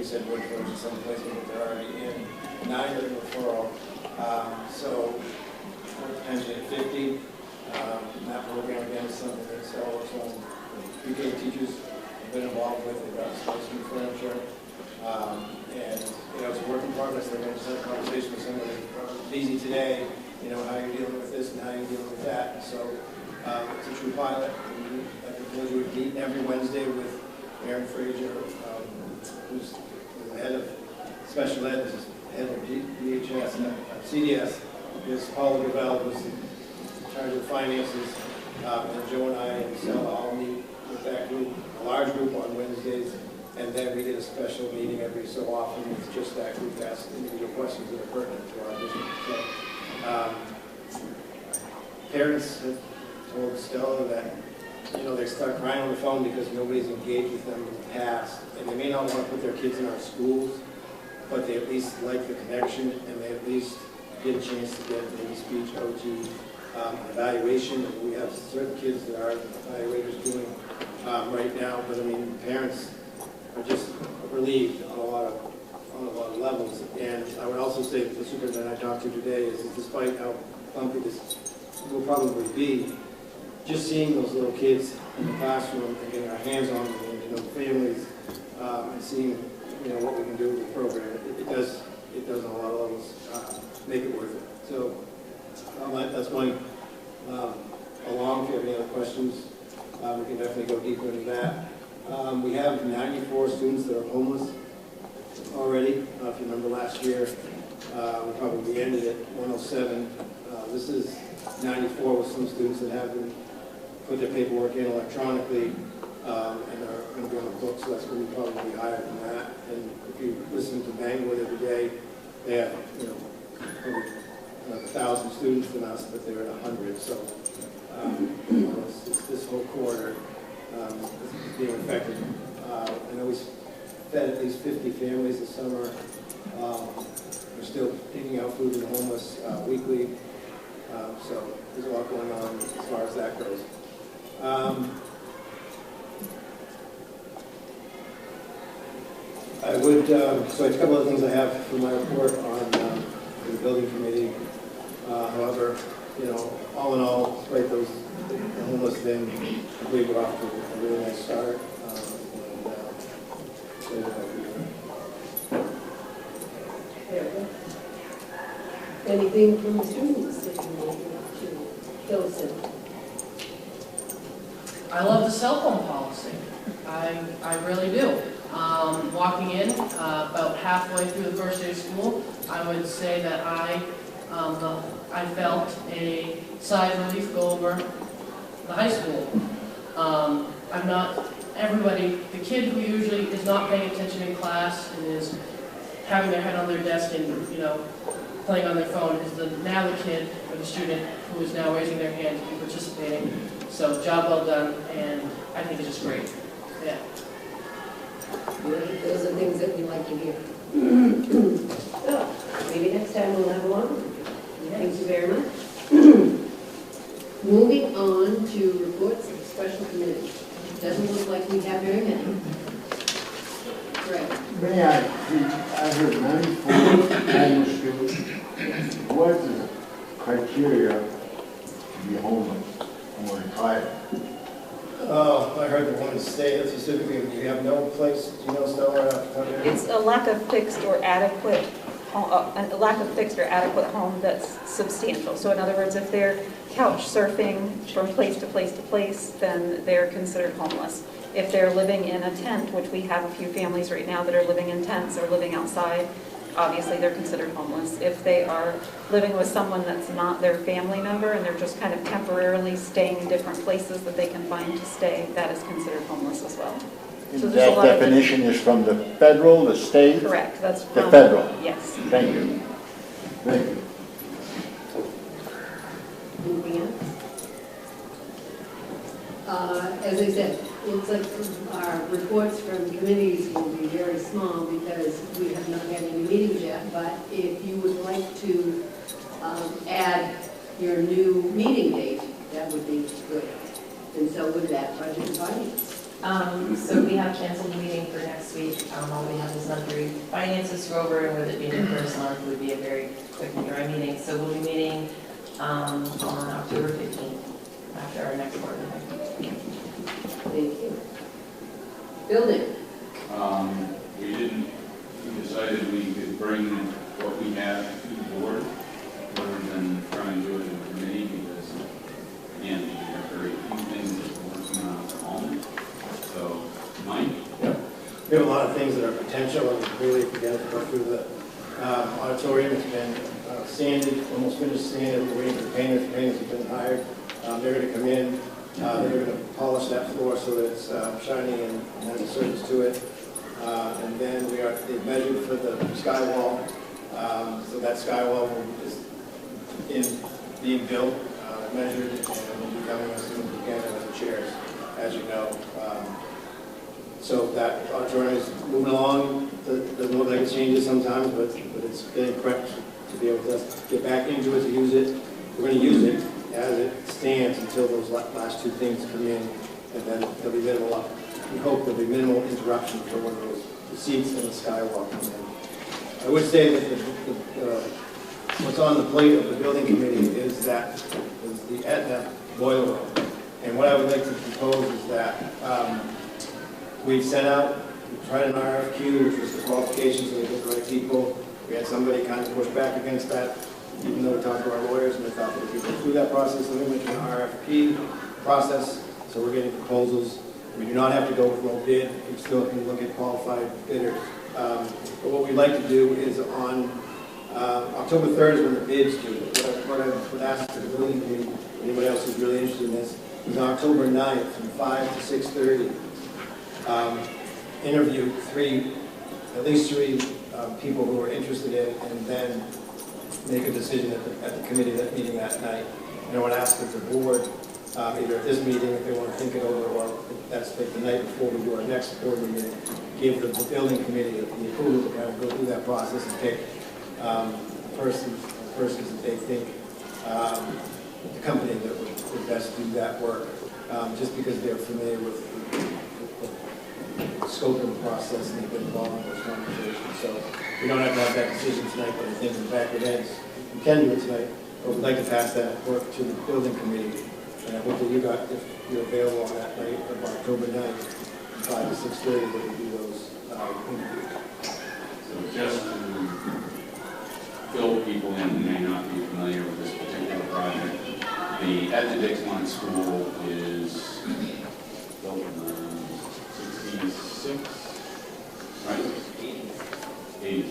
we said Woodford in some places, but they're already in. 9 are in referral. So we're potentially at 50. That program again is something that sells pre-K teachers have been involved with. They've got some new furniture. And it's a work in progress. They're going to just have a conversation with somebody busy today, how you're dealing with this and how you're dealing with that. So it's a true pilot. Like I told you, we meet every Wednesday with Aaron Frazier, who's the head of special ed, who's head of DHS and CDS. There's Paula Gravel, who's in charge of finances. And Joe and I and Stella all meet with that group, a large group on Wednesdays. And then we get a special meeting every so often with just that group to ask individual questions that are pertinent to our district. So, parents have told Stella that, they start crying on the phone because nobody's engaged with them in the past. And they may not want to put their kids in our schools, but they at least like the connection, and they at least get a chance to get maybe speech, OT, evaluation. And we have certain kids that our evaluators doing right now, but parents are just relieved on a lot of levels. And I would also say that the superintendent I talked to today is that despite how bumpy this will probably be, just seeing those little kids in the classroom and getting our hands on them and families and seeing what we can do with the program, it does on a lot of levels make it worth it. So that's going along. If you have any other questions, we can definitely go deeper into that. We have 94 students that are homeless already. If you remember last year, we probably ended at 107. This is 94 with some students that haven't put their paperwork in electronically and are going to be on the books, so that's going to be probably higher than that. And if you listen to Bangor every day, they have probably 1,000 students than us, but they're at 100. So it's this whole quarter being affected. I know we fed at least 50 families this summer. We're still picking out food in the homeless weekly. So there's a lot going on as far as that goes. I would, so a couple of things I have for my report on the building committee. However, all in all, despite the homeless thing, I believe we're off to a really nice start. Anything from the students that you want to fill us in? I love the cell phone policy. I really do. Walking in about halfway through the first day of school, I would say that I felt a sigh of relief go over the high school. I'm not everybody. The kid who usually is not paying attention in class and is having their head on their desk and playing on their phone is now the kid or the student who is now raising their hand and participating. So job well done, and I think it's just great. Yeah. Those are things that we like to hear. So, maybe next time we'll have one. Yes. Thank you very much. Moving on to reports of special committees. Doesn't look like we have very many. Right. May I heard 94 homeless students. What is the criteria to be homeless or retired? Oh, I heard the woman say it specifically. You have no place, Stella, It's a lack of fixed or adequate home that's substantial. So in other words, if they're couch surfing from place to place to place, then they're considered homeless. If they're living in a tent, which we have a few families right now that are living in tents or living outside, obviously they're considered homeless. If they are living with someone that's not their family member and they're just kind of temporarily staying in different places that they can find to stay, that is considered homeless as well. So that definition is from the federal, the state? Correct. That's the federal? Yes. Thank you. Thank you. Anything else? As I said, it looks like our reports from committees will be very small because we have not had any meetings yet, but if you would like to add your new meeting date, that would be good. And so with that, budget and finance. So we have canceled the meeting for next week. All we have is monthly finances to go over, and with it being the first month, it would be a very quick and dry meeting. So we'll be meeting on October 15th, after our next board meeting. Thank you. Building. We decided we could bring what we have to the board rather than try and do it in a committee because, again, we have very few things that we're working on at the moment. So, Mike? Yep. We have a lot of things that are potential, and really, if we get to go through the auditorium, it's been sanded, almost finished sanded. We're waiting for painters. Painters have been hired. They're going to come in. They're going to polish that floor so that it's shiny and has a surface to it. And then they've measured for the sky wall. So that sky wall is being built, measured, and will be coming as soon as we can with the chairs, as you know. So that auditorium is moving along. Doesn't look like it changes sometimes, but it's getting prepped to be able to get back into it, to use it. We're going to use it as it stands until those last two things come in, and then there'll be minimal, we hope there'll be minimal interruption for when the seats and the sky wall come in. I would say that what's on the plate of the building committee is the Etna boiler room. And what I would like to propose is that we tried an RFQ, which was the qualifications, so we get the right people. We had somebody kind of push back against that, even though we talked to our lawyers and we thought that we could go through that process. So we went through an RFP process, so we're getting proposals. We do not have to go with low bid. We still can look at qualified bidders. But what we'd like to do is on October 3rd is when the bids due. What I would ask the building committee, anybody else who's really interested in this, is on October 9th from 5 to 6:30. Interview at least three people who are interested in, and then make a decision at the committee meeting that night. And I would ask that the board, either at this meeting, if they want to think it over, or if that's like the night before we do our next board meeting, give the building committee the approval to kind of go through that process and pick persons that they think, the company that would best do that work, just because they're familiar with the scope of the process and they've been involved in those conversations. So we don't have to have that decision tonight, but I think in the back of the heads, we can do it tonight, but we'd like to pass that work to the building committee. And I hope that if you're available on that night of October 9th, 5 to 6:30, that we do those interviews. So just to fill people in who may not be familiar with this particular project, the Etna Dixmont School is built in the 66, right? 80s.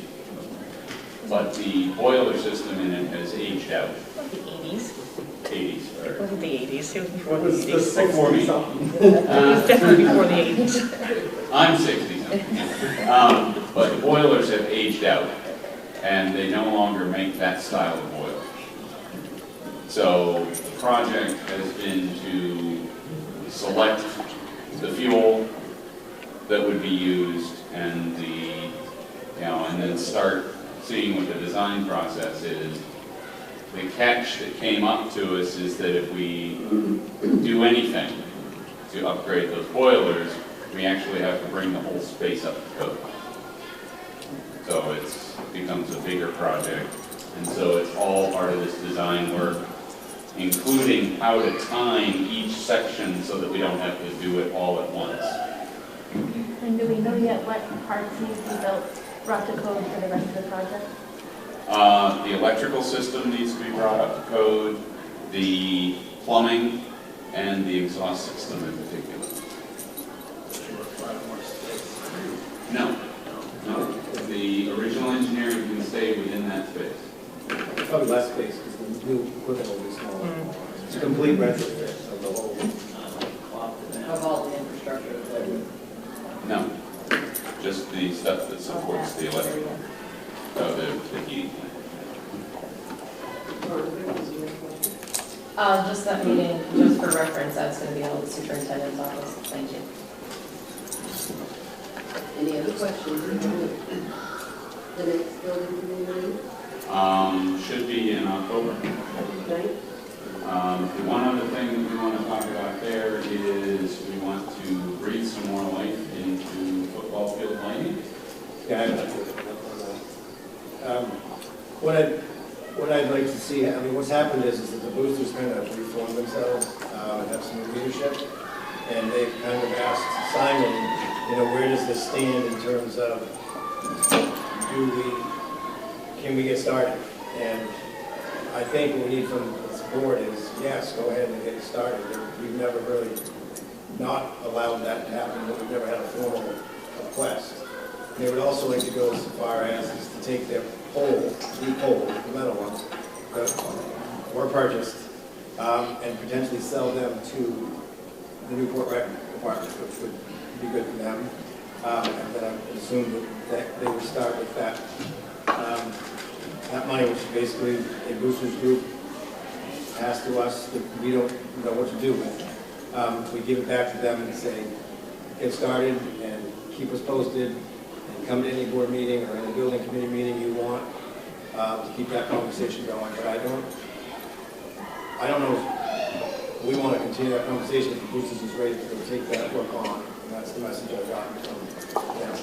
But the boiler system in it has aged out. The 80s. 80s, It right? wasn't the 80s, it was before the 80s. Before me. It was definitely before the 80s. I'm 60 something. But the boilers have aged out, and they no longer make that style of boiler. So the project has been to select the fuel that would be used and and then start seeing what the design process is. The catch that came up to us is that if we do anything to upgrade those boilers, we actually have to bring the whole space up to code. So it becomes a bigger project. And so it's all part of this design work, including how to time each section so that we don't have to do it all at once. And do we know yet what parts need to be built, brought to code for the rest of the project? The electrical system needs to be brought up to code, the plumbing, and the exhaust system in particular. No. The original engineering can stay within that space. Probably less space because the new equipment will be smaller. It's a complete retrofit of the whole. Of all the infrastructure. No, just the stuff that supports the electric, the heating. Just that meeting, just for reference, that's going to be held at the superintendent's office. Thank you. Any other questions? The next building committee meeting? Should be in October. Right? The one other thing that we want to talk about there is we want to breathe some more life into football field lighting. Yeah, I'd like to look on that. What I'd like to see, I mean, what's happened is that the boosters kind of reformed themselves, have some new leadership, and they've kind of asked Simon, where does this stand in terms of, can we get started? And I think what we need from this board is, yes, go ahead and get it started. We've never really not allowed that to happen, but we've never had a formal request. They would also like to go as far as is to take their pole, the metal ones, that were purchased, and potentially sell them to the Newport Rec Department, which would be good for them. And then I assume that they would start with that. That money, which is basically a boosters group passed to us that we don't know what to do with. We give it back to them and say, get started and keep us posted. Come to any board meeting or any building committee meeting you want to keep that conversation going. But I don't know if we want to continue that conversation if the boosters is ready to take that work on. And that's the message I've gotten from them.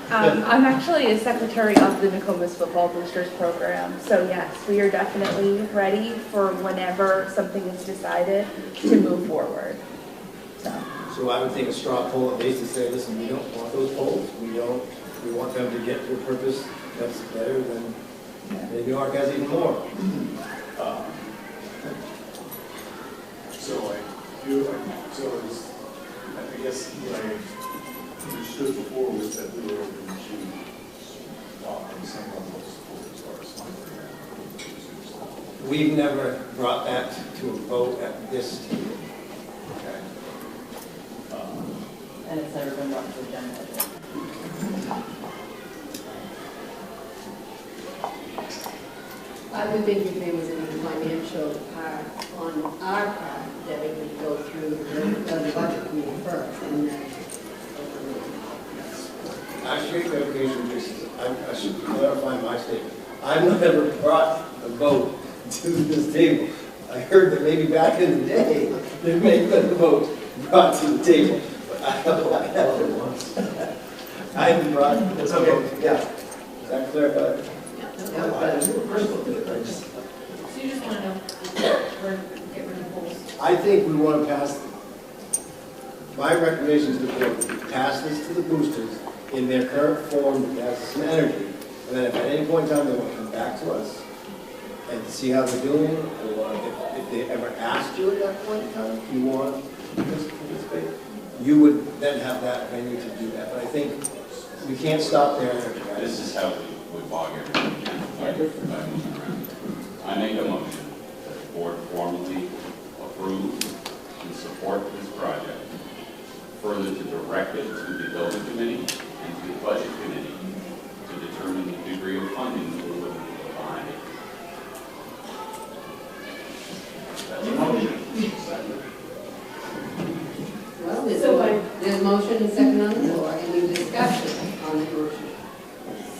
Hi, I'm actually a secretary of the Nokomis Football Boosters Program. So yes, we are definitely ready for whenever something is decided to move forward. So I would think a straw poll at least to say, listen, we don't want those polls. We want them to get to a purpose that's better than New York has even more. I guess what I understood before was that we were open to on the same level of support as far as funding. We've never brought that to a vote at this table. Okay. And it's never been brought to the agenda. I would think if there was any financial part on our part, that it would go through the budget committee first, and then. Actually, clarification, I should clarify my statement. I've never brought a vote to this table. I heard that maybe back in the day, there may have been a vote brought to the table. But I haven't once. I haven't brought, it's okay, yeah. Is that clarified? So you just want to get rid of polls? I think we want to pass, my recommendation to the board, pass this to the boosters in their current form that has some energy, and then if at any point in time they want to come back to us and see how they're doing, or if they ever asked you at that point in time, if you want to participate, you would then have that venue to do that. But I think we can't stop their energy. Right? This is how we bog everything down. I make a motion that the board formally approve and support this project, further to direct it to the building committee and to the budget committee to determine the degree of funding that we're looking to provide. That's a motion. Well, there's a motion and second on the floor. Any discussion on the motion?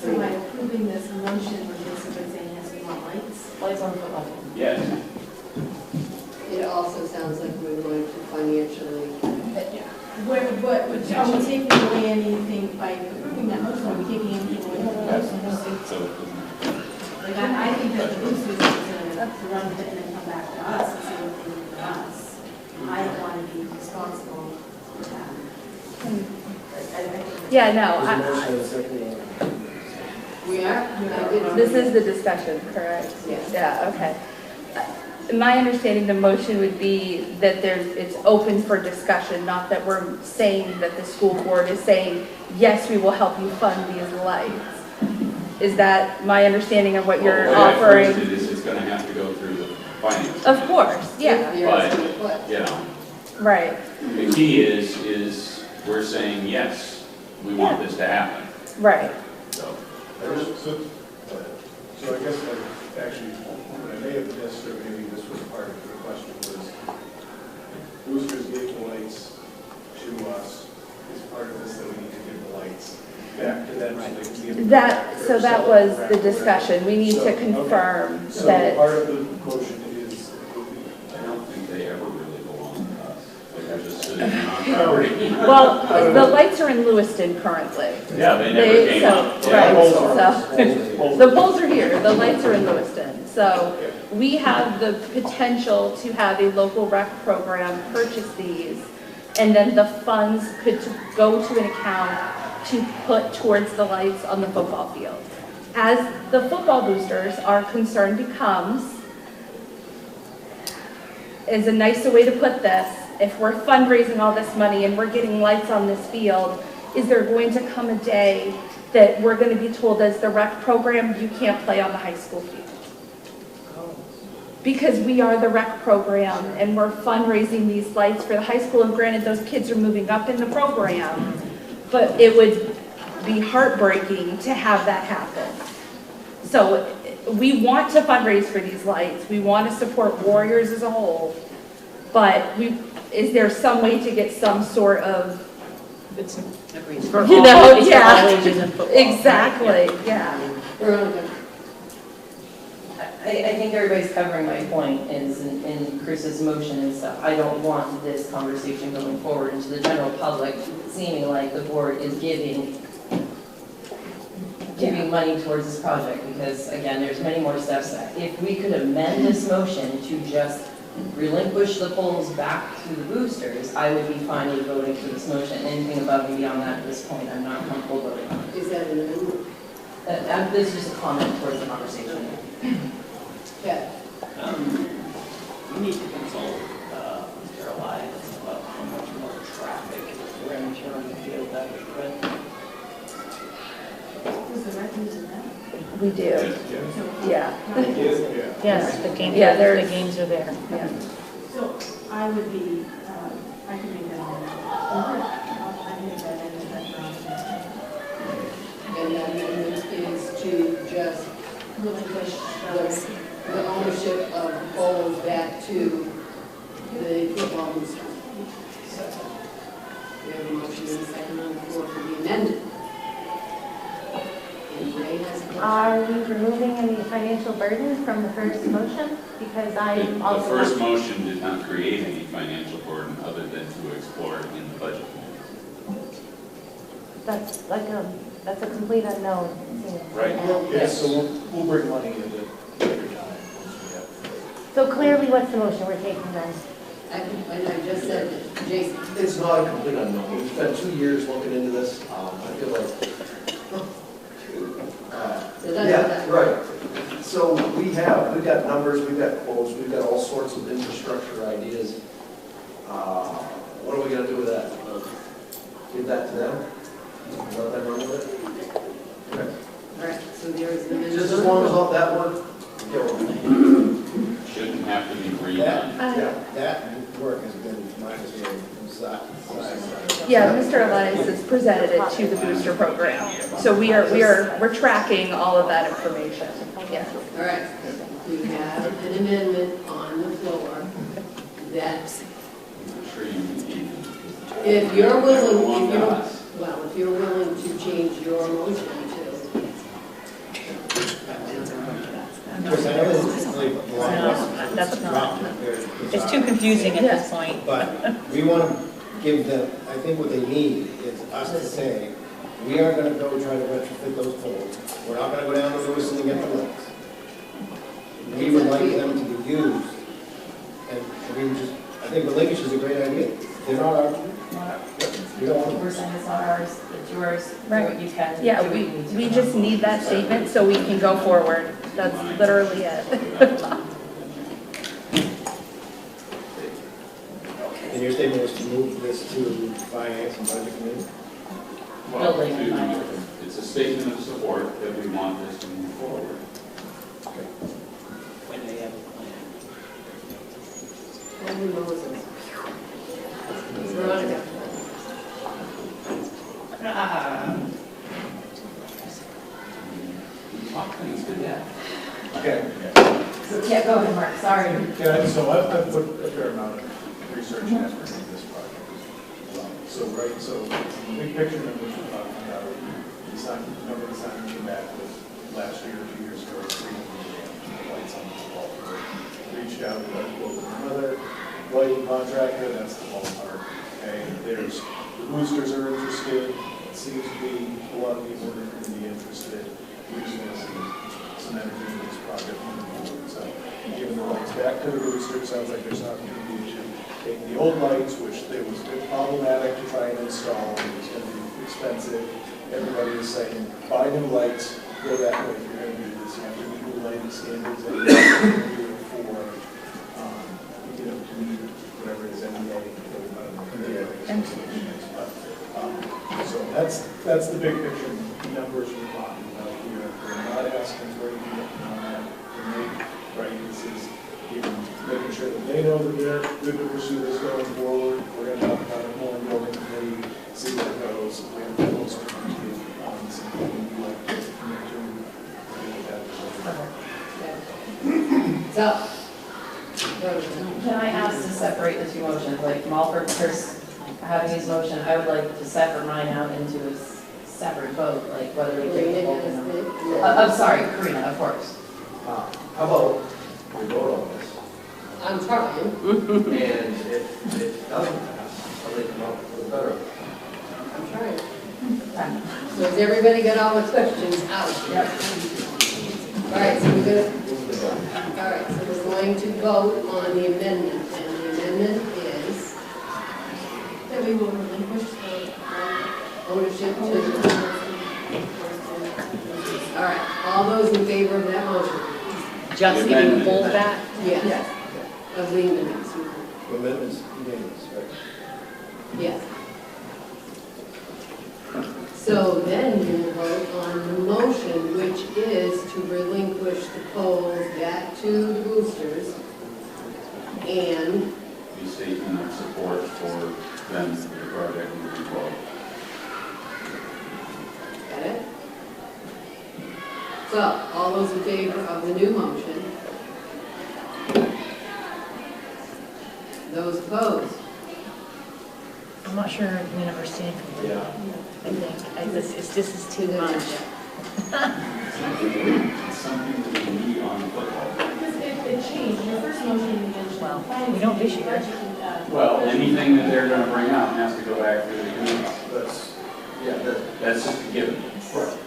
So by approving this motion, we're basically saying yes, we want lights? Lights on foot level. Yes. It also sounds like we're going to financially. Are we taking away anything by approving that motion? Are we taking anything away from the motion? So, Like, I think that the boosters is going to run with it and then come back to us and see what they need from us. I don't want to be responsible for that. Yeah, no, There's a motion and a second. We are? this is the discussion, correct? Yes. Yeah, okay. My understanding, the motion would be that it's open for discussion, not that we're saying that the school board is saying, yes, we will help you fund these lights. Is that my understanding of what you're offering? What I first did is it's going to have to go through the finance. Of course, yeah, But, right, the key is we're saying, yes, we want this to happen. right. So, So I guess actually, what I may have missed, or maybe this was part of the question, was boosters gave the lights to us. Is part of this that we need to give the lights back to them so they can be able to. So that was the discussion. We need to So, confirm okay. So that. part of the motion is, I don't think they ever really belong to us. Like, they're just sitting on Well, the lights are in Lewiston currently. Yeah, they never came up. Right, so, the poles are here, the lights are in Lewiston. So we have the potential to have a local rec program purchase these, and then the funds could go to an account to put towards the lights on the football field. As the football boosters, our concern becomes, is a nicer way to put this, if we're fundraising all this money and we're getting lights on this field, is there going to come a day that we're going to be told as the rec program, you can't play on the high school field? Because we are the rec program and we're fundraising these lights for the high school, and granted those kids are moving up in the program, but it would be heartbreaking to have that happen. So we want to fundraise for these lights. We want to support Warriors as a whole, but is there some way to get some sort of, It's agreed. you know, yeah, exactly, yeah. Veronica? I think everybody's covering my point is in Chris's motion and stuff. I don't want this conversation going forward into the general public seeming like the board is giving money towards this project, because again, there's many more steps. If we could amend this motion to just relinquish the polls back to the boosters, I would be fine with voting for this motion. Anything above and beyond that at this point, I'm not comfortable voting on. Is that an amendment? This is just a comment towards the conversation. Yeah. We need to consult Mr. Elias about how much more traffic we're going to turn on the field that we could. Was the rec using that? We do, yeah. Yes, the games, yeah, the games are there. Yeah. So I would be, I can make that amendment. I can make that amendment. And that amendment is to just relinquish the ownership of the poles back to the football boosters. So, we have a motion and a second on the floor for the amendment. And Ray has a question. Are we removing any financial burden from the first motion? Because I'm The also. first motion did not create any financial burden other than to explore it in the budget. That's like that's a complete unknown. Right. Yes, so we'll bring money in at a later time. So clearly, what's the motion we're taking then? And I just said, that, Jason. It's not a complete unknown. We've spent 2 years looking into this. I feel like. So that's Yeah, right. So we've got numbers, we've got quotes, we've got all sorts of infrastructure ideas. What are we gonna do with that? Give that to them? Let them run with it? Okay. All right, so there is the amendment. Just as long as all that work, Shouldn't have to be redone. yeah. That work has been, my understanding, from side. Yeah, Mr. Elias has presented it to the booster program. So we're tracking all of that information. Yeah. All right, we have an amendment on the floor that I'm sure you need. if you're willing, Everyone if you're, does. well, if you're willing to change your motion to. Chris, I know this is really a lot of that's not- it's It's too confusing at this point. But we want to give them, I think what they need is us to say, we are going to go try to retrofit those poles. We're not going to go down to Lewiston and get the lights. We would like them to be used. And we would just, I think relinquish is a great idea. They're not our, we don't want them. We're saying it's not ours, it's yours, do Right. what you can. Yeah, do what you need to. we just need that statement so we can go forward. That's literally it. And your statement was to move this to finance and budget committee? Well, Building and finance. it's a statement of support that we want this to move forward. When they have a plan. Holy Moses. Veronica. Talk things to death. Okay. Yeah, go ahead, Mark, sorry. Yeah, so I've put a fair amount of research and effort into this project as well. So the big picture numbers we're talking about, number the sign came back with last year or 2 years ago, 300 lights on the wall. Reached out, got a quote with another lighting contractor, that's the ballpark. Okay, they're the boosters are interested, it seems to be a lot of people are going to be interested. We just want to see some energy in this project moving forward. So giving the lights back to the boosters, sounds like there's not going to be an issue. Taking the old lights, which it was a bit problematic to try and install, it was going to be expensive. Everybody is saying, buy new lights, go that way if you're going to do this. You have to meet the lighting standards that you're going to do it for, to meet whatever it is, NDA. So that's the big picture numbers we're talking about here. We're not asking for anything to make, right? This is making sure that they know that they're good to pursue this going forward. We're going to talk about it more in building committee, see where it goes. We have to also something we like to commit to. So, Can I ask to separate the two motions, like Malford first having his motion, I would like to separate mine out into a separate vote, like whether we take the vote or not. I'm sorry, Karina, of course. How about we vote on this? I'm trying. And if it doesn't pass, somebody come up with a better. I'm trying. So has everybody got all the questions out? Yep. All right, so we're gonna, all right, so we're going to vote on the amendment, and the amendment is that we will relinquish the ownership to. All right, all those in favor of that motion? Just giving the full back? Yes. Of the amendments. The amendments, unanimous, right? Yes. So then we will vote on the motion, which is to relinquish the poles back to the boosters and A statement of support for them, for the project moving forward. got it? So, all those in favor of the new motion? Those opposed? I'm not sure we understand completely. Yeah. I think, this is too much. It's something that we need on football. Because it changed, your first motion you mentioned. Well, we don't this year. Well, anything that they're gonna bring up has to go back to the committee. That's just a given. Right.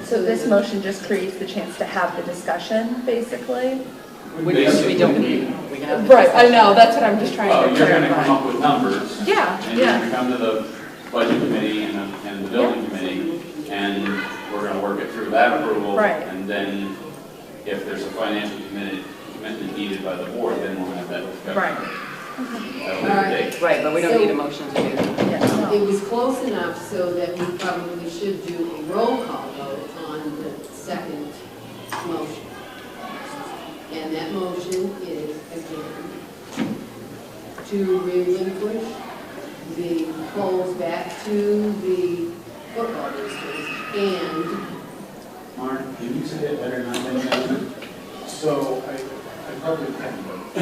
So this motion just creates the chance to have the discussion, basically? Basically, don't need, we can have. Right, I know, that's what I'm just trying Well, to you're gonna come clarify. up with numbers. Yeah, And you're yeah. gonna come to the budget committee and the building committee, and we're gonna work it through that approval. Right. And then if there's a financial commitment needed by the board, then we'll have that discussion. Right. At a later date. Right, but we don't So- need a motion to do that. Yeah, It no. was close enough so that we probably should do a roll call vote on the second motion. And that motion is, again, to relinquish the poles back to the football boosters and, Mark, can you say it better than I think? So I probably can, but I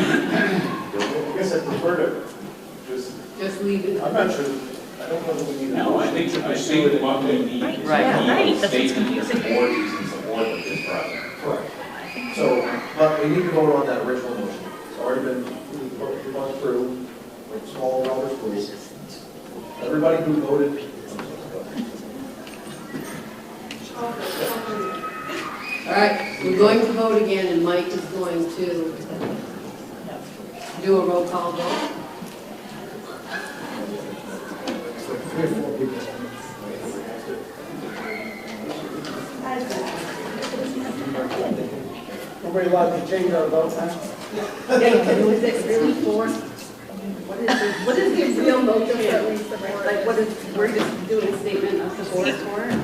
guess I prefer to just leave it. I'm not sure, I don't know that we need a No, I motion think to what pursue it. we need is Right. Yeah, right, a that's what's statement that the confusing. board is in support of this project. Correct. So, but we need to vote on that original motion. It's already been, we've gone through, with small Robert's rules. Everybody who voted. All right, we're going to vote again, and Mike is going to do a roll call vote. Three or four people. Nobody allowed to change our vote now? Was it really for? What is the real motive that we support? Like, what is, we're just doing a statement of support for it?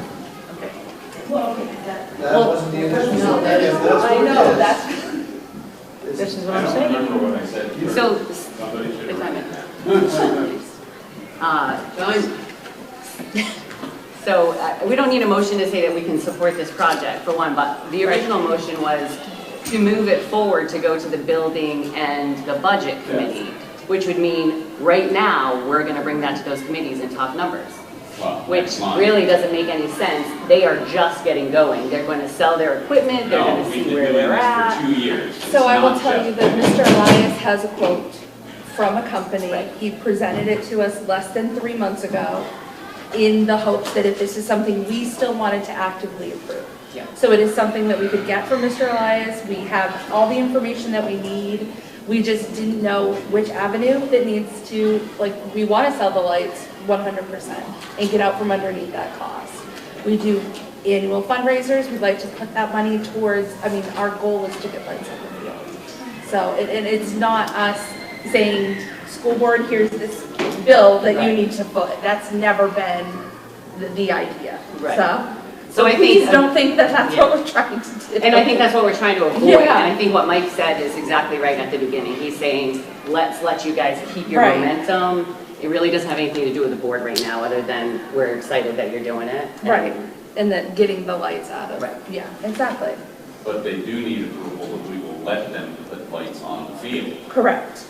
Well, okay, That wasn't the initial. No, that is, If that's what I it know, is, that's, This is what I I'm don't saying. remember what I said. So, Somebody should if I have. may. done. So we don't need a motion to say that we can support this project, for one, but the original motion was to move it forward to go to the building and the budget committee, which would mean, right now, we're going to bring that to those committees and talk numbers, Well, which next month. really doesn't make any sense. They are just getting going. They're going to sell their equipment, they're No, going to we've see been where doing they're this at. for 2 years. So It's I will not tell just- you that Mr. Elias has a quote from a company. Right. He presented it to us less than 3 months ago in the hopes that if this is something we still wanted to actively approve. Yeah. So it is something that we could get from Mr. Elias. We have all the information that we need. We just didn't know which avenue that needs to, like, we want to sell the lights 100% and get out from underneath that cost. We do annual fundraisers. We'd like to put that money towards, I mean, our goal is to get lights on the field. So, and it's not us saying, school board, here's this bill that you need to foot. That's never been the idea. Right. So I think- please don't think that that's Yeah. what we're trying to do. And I think that's what we're trying to avoid. Yeah. And I think what Mike said is exactly right at the beginning. He's saying, let's let you guys keep your Right. momentum. It really doesn't have anything to do with the board right now, other than we're excited that you're doing it. Right, and then getting the lights out of it. Right. Yeah, exactly. But they do need approval that we will let them put lights on the field. Correct.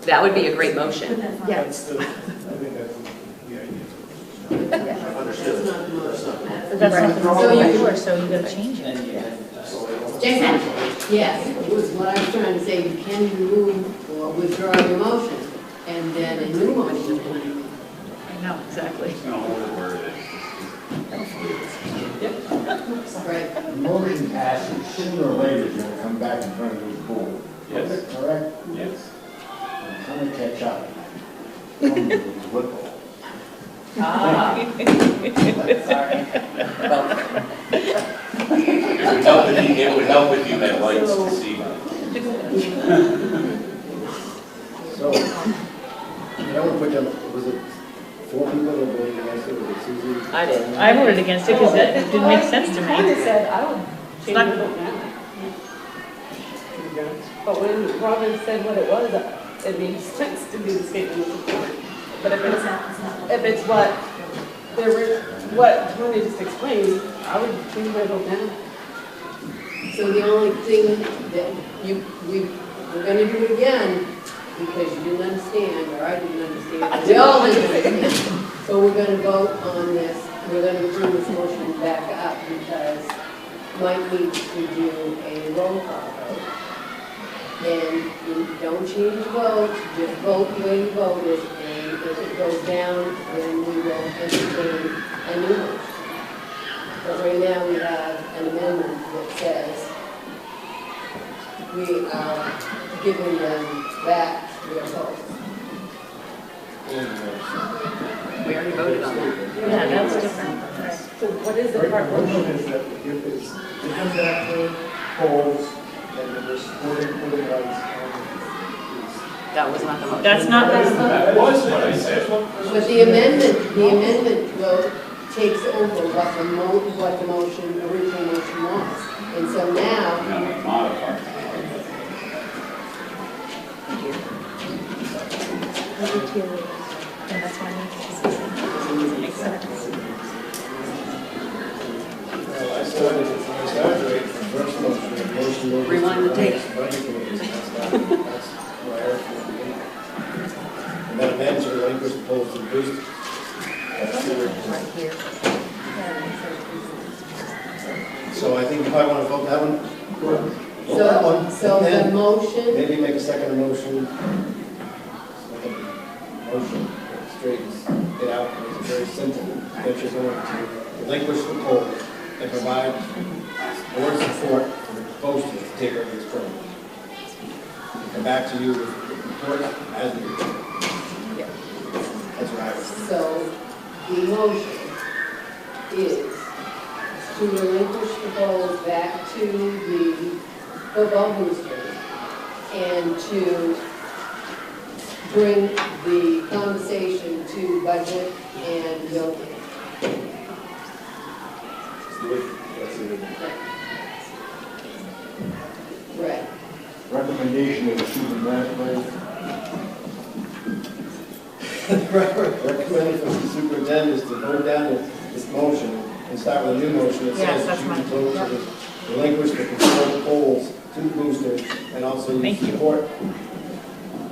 That would be a great motion. Yes. I think that's the idea. Understood. That's Right. not the rule, so you gotta change it. Jason? Yes, what I was trying to say, you can remove or withdraw your motion, and then a new motion can be made. I know, exactly. You know, where it is. Right. The motion passes, sooner or later, it's gonna come back in front of the board. Yes. Correct? Yes. I'm trying to catch up. Come with the football. Ah. Sorry. It would help if you had lights to see. So, I want to put down, was it 4 people that voted against it, was it Susie? I did. I voted against it because it didn't make sense to me. Kind of said, I don't change not- it now. But when Robin said what it was, it made sense to do the statement of support. But if it's what Tony just explained, I would change my vote now. So the only thing that we're gonna do it again, because you didn't understand, or I didn't understand, we all didn't understand. So we're gonna vote on this, we're gonna bring this motion back up, because Mike needs to do a roll call vote. And you don't change the vote, just vote the way you voted, and if it goes down, then we will entertain a new motion. But right now, we have an amendment that says we are giving them back their votes. We already voted on that. Yeah, that's different. So what is the Right, part? the motion is that we give this, it comes back to polls, and that we're supporting putting lights on the That was not the motion. That's not the, That was what I said. But the amendment vote takes over what the motion, original motion was. And so now, No, it's modified. and that's why I makes sense. Well, I started from first motion, motion. over Rewind the tape. Budget committee, that's where I heard from the beginning. And that amends or relinquish the polls to the boosters. That's the word. Right here. So I think you probably want to vote that one. Vote that one. so And the then motion, maybe make a second motion. Motion, straightens it out, it's very simple, that you're going to relinquish the poll and provide board support for the posters to take over this program. Come back to you with the report as we go. That's what I was. so the motion is to relinquish the polls back to the football boosters and to bring the conversation to budget and building. Right. Recommendation of the superintendent, Recommended from the superintendent is to vote down this motion and start with a new motion that Yes, says that that's you mine. can vote to relinquish the control of the polls to the boosters and also Thank you. support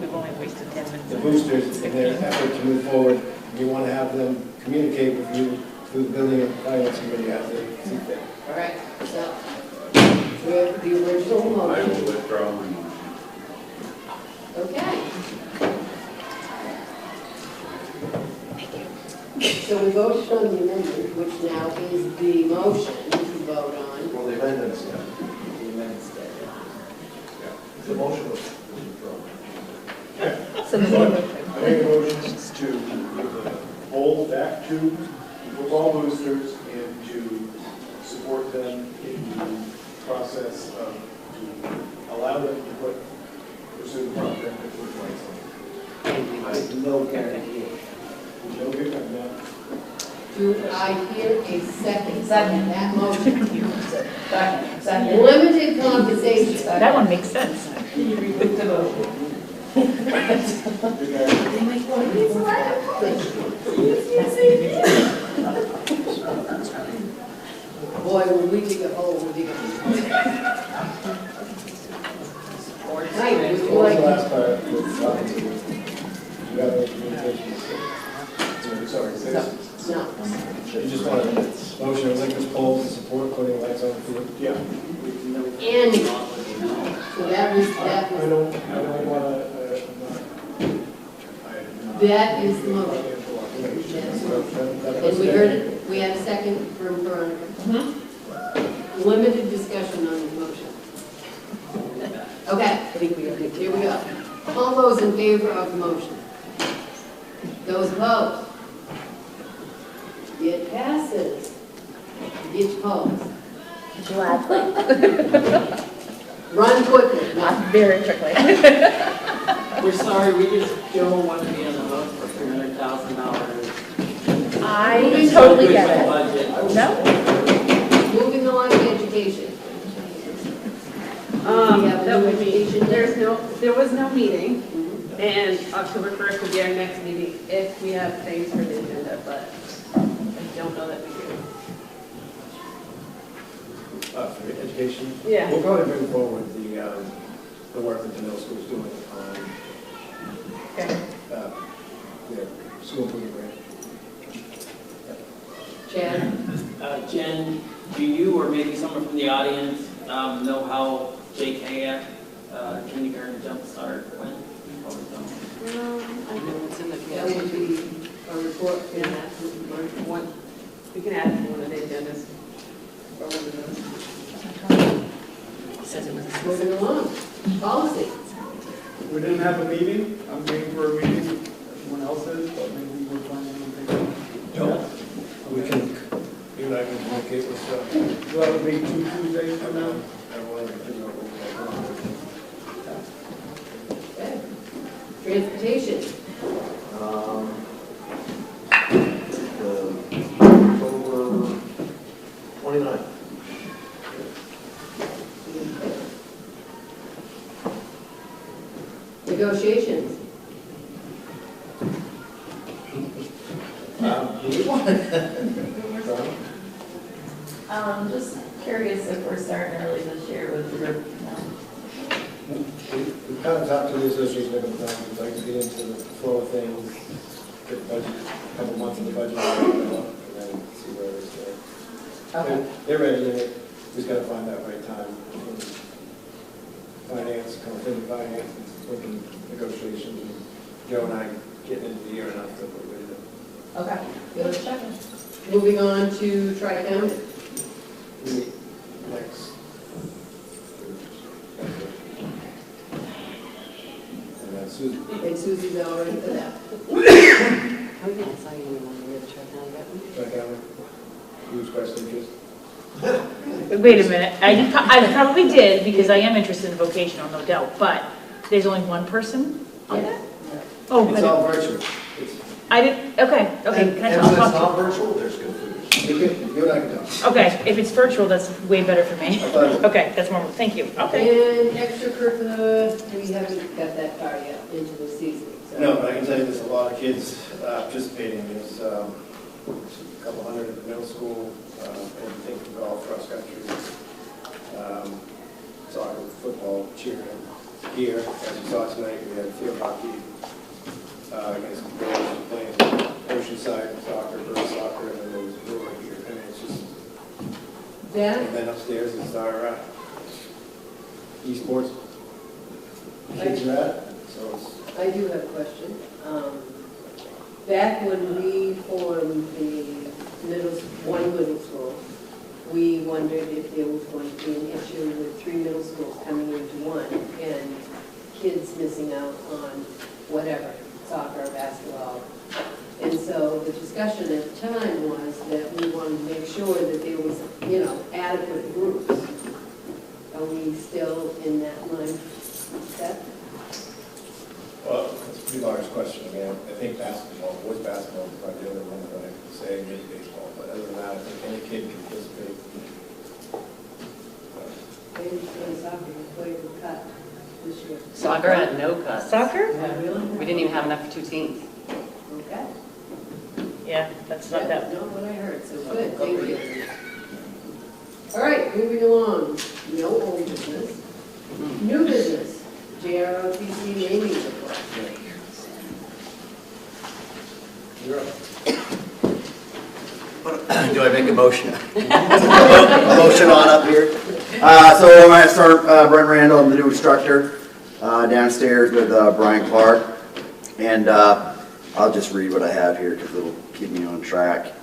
We've only wasted 10 minutes. the boosters in their effort to move forward. You want to have them communicate with you through the building and finance committee as they see fit. All right, so we have the original I motion. will withdraw my motion. Okay. So we voted on the amendment, which now is the motion to vote on. Well, the amendments, yeah. The amendments did, The motion was withdrawn. So the I make a motion to give the bowl back to football boosters and to support them in the process of, to allow them to pursue the program that would like something. no guarantee. No good on that. Do I hear a second? Second. That motion. Second. Limited compensation. That one makes sense. You removed the vote. Boy, when we dig a hole, we dig a hole. Right, would you What was the like, last part? You have any communications? Sorry, say this. no. You just want a motion to relinquish poles to support putting lights on the field? Yeah. And, so that was, I don't want to, that is the motion. And we heard it, we had a second from Veronica. Limited discussion on the motion. Okay, I think we already here we go. All those in favor of the motion? Those opposed? It passes. Each opposed. Gladly. Run quickly. Not very quickly. We're sorry, we just don't want to be on the hook for $300,000. I totally get it. Budget. No? Moving on to education. That would be, there was no meeting, and October 1st will be our next meeting if we have things for the agenda, but I don't know that we do. For education? Yeah. We'll probably bring forward the work that the middle school's doing on their school improvement grant. Chad? Jen, do you or maybe someone from the audience know how JK kindergarten jumpstart went? I know it's in the That would be a report, yeah, one, we can add it to one of the agendas. Or one of those. moving along. Policy. We didn't have a meeting. I'm waiting for a meeting. Everyone else is, but maybe we'll find something. No. We can, you and I can communicate with, So that would be 2 Tuesdays from now. everyone and figure out what Okay. Transportation. October 29th. Negotiations. Just curious if we're starting early this year with the group. we kind of talked to the association a couple times, we'd like to get into the flow of things, get the budget, a couple months of the budget, and then see where it is there. Okay. They're ready in it, just gotta find that right time. Finance, kind of thinking finance, and thinking negotiations, and Joe and I getting into the year enough that we're ready to. Okay. Good checking. Moving on to Tri-County. meet next. And then Susan. And Susie's already for that. How are you deciding where the Tri-County got? Tri-County, who expressed interest? Wait a minute, I probably did, because I am interested in vocational, no doubt, but there's only one person on that? Oh, It's all virtual. I didn't, okay, And can I when it's talk? not virtual, there's good food. You and I can talk. Okay, if it's virtual, that's way better for me. I thought- Okay, that's more, thank you, okay. And extracurricular, we haven't got that far yet into the season. So. No, but I can tell you there's a lot of kids participating. There's a couple hundred at the middle school, everything from golf, cross country, soccer, football, cheering, here. As you saw tonight, we had field hockey against the girls playing Oceanside soccer, girls soccer, and then there was a brewer here. I mean, it's just, Dan? and then upstairs is our esports kids are at, so it's. I do have a question. back when we formed the one middle school, we wondered if there was going to be an issue with 3 middle schools coming into one and kids missing out on whatever, soccer, basketball. And so the discussion at the time was that we wanted to make sure that there was, adequate groups. Are we still in that mindset? Well, it's a pretty large question. I mean, I think basketball, boys basketball is probably the other one that I could say, maybe baseball, but other than that, I think any kid can participate. Maybe play soccer, play the cut this year. Soccer had no cuts. Soccer? Yeah, really? We didn't even have enough for 2 teams. Okay. Yeah, that's not that. Not what I heard, so good, thank you. All right, moving along, no old business. New business, JROTC naming report. You're up. Do I make a motion? A motion on up here. So I'm going to start Brent Randall, I'm the new instructor, downstairs with Brian Clark. And I'll just read what I have here because it'll keep me on track.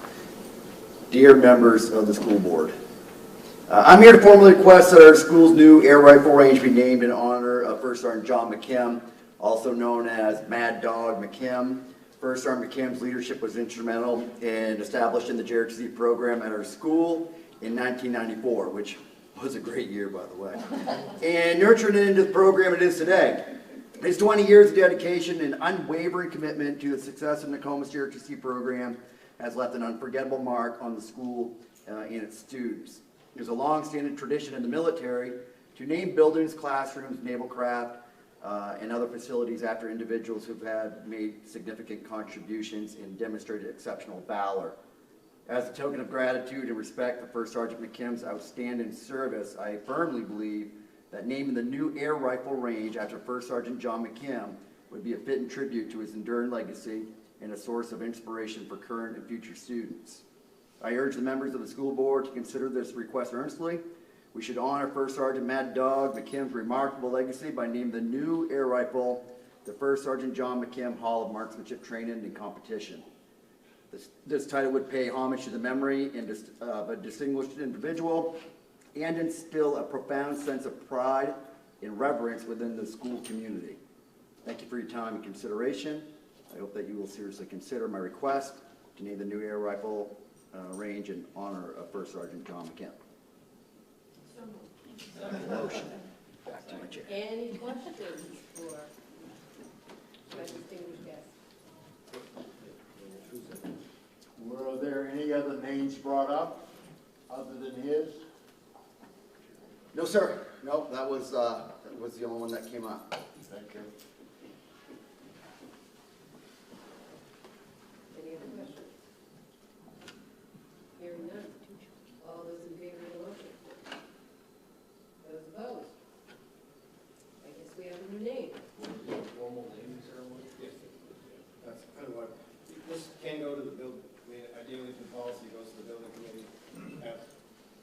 Dear members of the school board, I'm here to formally request that our school's new air rifle range be named in honor of First Sergeant John McKim, also known as Mad Dog McKim. First Sergeant McKim's leadership was instrumental in establishing the JROTC program at our school in 1994, which was a great year, by the way, and nurturing it into the program it is today. His 20 years of dedication and unwavering commitment to the success of Nokomis JROTC program has left an unforgettable mark on the school and its students. There's a long-standing tradition in the military to name buildings, classrooms, naval craft, and other facilities after individuals who've made significant contributions and demonstrated exceptional valor. As a token of gratitude and respect for First Sergeant McKim's outstanding service, I firmly believe that naming the new air rifle range after First Sergeant John McKim would be a fitting tribute to his enduring legacy and a source of inspiration for current and future students. I urge the members of the school board to consider this request earnestly. We should honor First Sergeant Mad Dog McKim's remarkable legacy by naming the new air rifle the First Sergeant John McKim Hall of Marksmanship Training and Competition. This title would pay homage to the memory of a distinguished individual and instill a profound sense of pride and reverence within the school community. Thank you for your time and consideration. I hope that you will seriously consider my request to name the new air rifle range in honor of First Sergeant John McKim. Motion. Back to my chair. Any questions for my distinguished guest? Were there any other names brought up other than his? No, sir. No, that was the only one that came up. Thank you. Any other questions? Hearing none. All those in favor of the motion? Those opposed? I guess we have a new name. Formal naming ceremony? Yes. That's kind of what, this can go to the building. I mean, ideally, the policy goes to the building committee.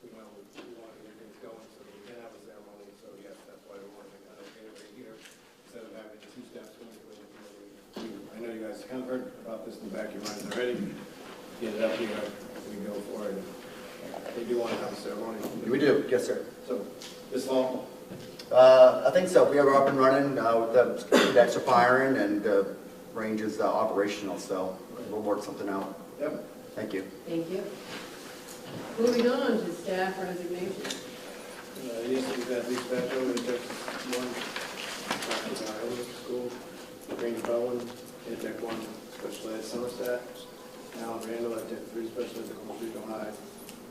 We want to get things going so that we can have a ceremony. So yes, that's why we wanted to kind of get it right here instead of having 2 steps going to the building committee. I know you guys kind of heard about this in the back of your minds already. Get it up here, we go for it. They do want to have a ceremony. We do, yes, sir. So this fall? I think so. We have her up and running with the extra firing and the range is operational, so we'll work something out. Yep. Thank you. Thank you. Moving on to staff resignations. Yes, we've got these back over to Texas 1, Iowa School, Ranger Bowen, Tech 1, Special Ed Somerset, Alan Randall at Tech 3, Special Ed at Coach Regional High,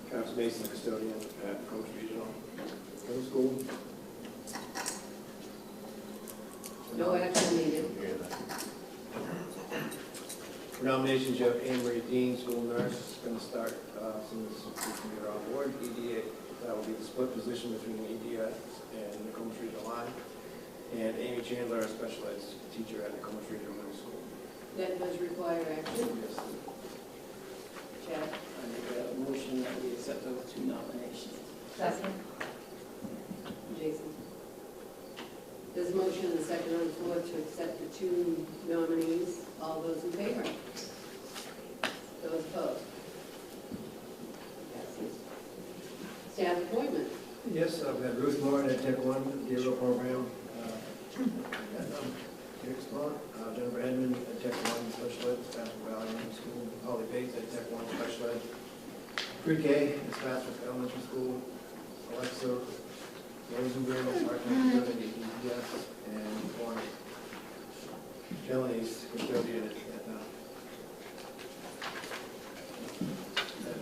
Travis Mason, custodian at Coach Regional Middle School. No action needed. For nominations, you have Anne Marie Dean, school nurse, going to start as soon as we can get her on board. EDA, that will be the split position between EDS and Nokomis Regional High. And Amy Chandler, a special ed teacher at Nokomis Regional Middle School. That does require action. Yes. Chad? I make a motion that we accept those 2 nominations. Second. Jason? There's a motion and a second on the floor to accept the 2 nominees. All those in favor? Those opposed? Passes. Staff appointment. Yes, I've got Ruth Moore at Tech One, the Hero Program. Eric Smart, Jennifer Edmond at Tech One, Special Ed, Spassville Valley Elementary School. Holly Bates at Tech One, Special Ed. Pre-K at Spassville Elementary School. Alexa Rosenberg, part-time custodian at EPS, and Lauren Jelly's custodian at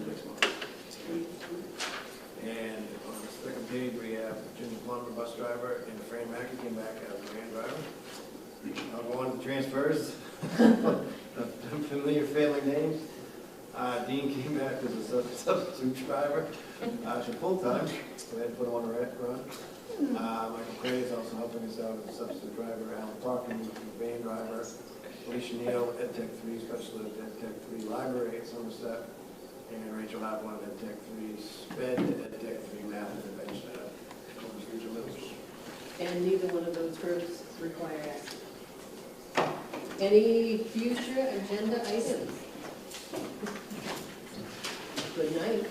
next month. And on the second page, we have Jim Plummer, bus driver, and Fran Mackey came back as van driver. I'll go on to transfers. Familiar family names. Dean came back as a substitute driver. She's full-time, so I had to put him on the run. Michael Cray is also helping us out as a substitute driver. Alan Parkin, van driver. Alicia Neal, Ed Tech 3, special ed Tech 3, library at Somerset. And Rachel Appleton, Ed Tech 3, sped Ed Tech 3, math and bench at Columbus Regional Middle School. And neither one of those groups require action. Any future agenda items? Good night.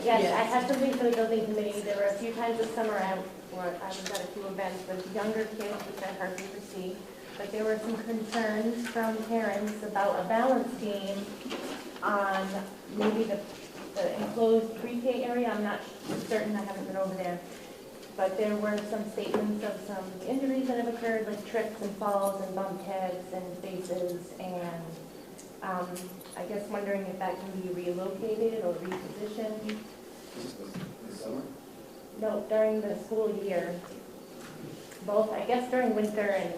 Yes, I had something for the building committee. There were a few times this summer I was at a few events with younger kids, which I hardly ever see. But there were some concerns from parents about a balance beam on maybe the enclosed pre-K area. I'm not certain, I haven't been over there. But there were some statements of some injuries that have occurred, like trips and falls and bumped heads and faces, and I guess wondering if that can be relocated or repositioned. This summer? No, during the school year. Both, I guess during winter and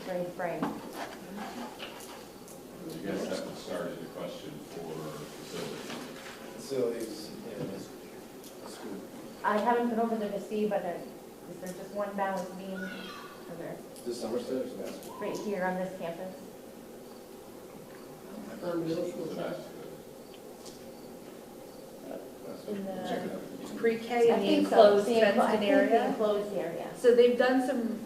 during spring. I guess that would start as a question for facilities. Facilities, yeah, school. I haven't been over there to see, but is there just one balance beam? Or there, This summer stuff, that's right here on this campus? Middle school side. In the pre-K I in the think so. enclosed The fenced I think the area. enclosed area. So they've done some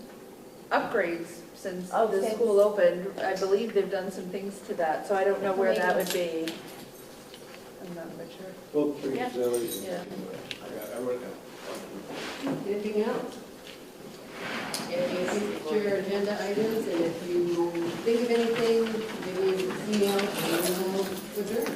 upgrades since Oh, the since- school opened. I believe they've done some things to that, so I don't know where that would be. I'm not quite sure. both three Yeah. facilities. Yeah. I wrote it down. Anything else? Any future agenda items, and if you think of anything, maybe email, and we'll adjourn.